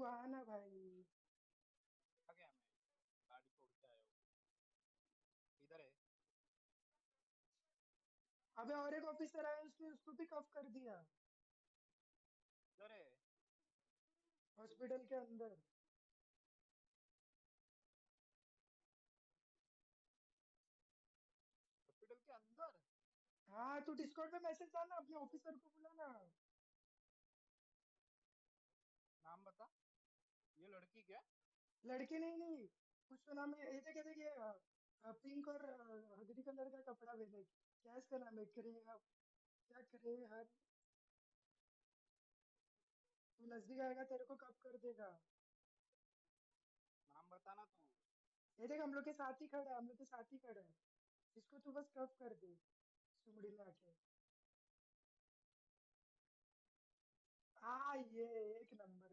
तू आ ना भाई। आ गया मैं। गाड़ी छोड़ के आया हूँ। इधर है। अबे और एक ऑफिसर आया, उसने उसको भी कफ कर दिया। इधर है। हॉस्पिटल के अंदर। हॉस्पिटल के अंदर। हाँ, तू डिस्कॉर्ड पे मैसेज डालना, अपने ऑफिसर को बुलाना। नाम बता। ये लड़की क्या? लड़के नहीं नहीं, कुछ तो नाम है, ये देख ये देख, ये पिंक और हल्दी कलर का कपड़ा पहने। क्या इसका नाम है, करे क्या करे हर। तू नजदीक आएगा तेरे को कब कर देगा। नाम बताना तू। ये देख, हम लोग के साथ ही खड़ा है, हम लोग के साथ ही खड़ा है। इसको तू बस कब कर दे, सुमड़ी में आके। ये एक नंबर।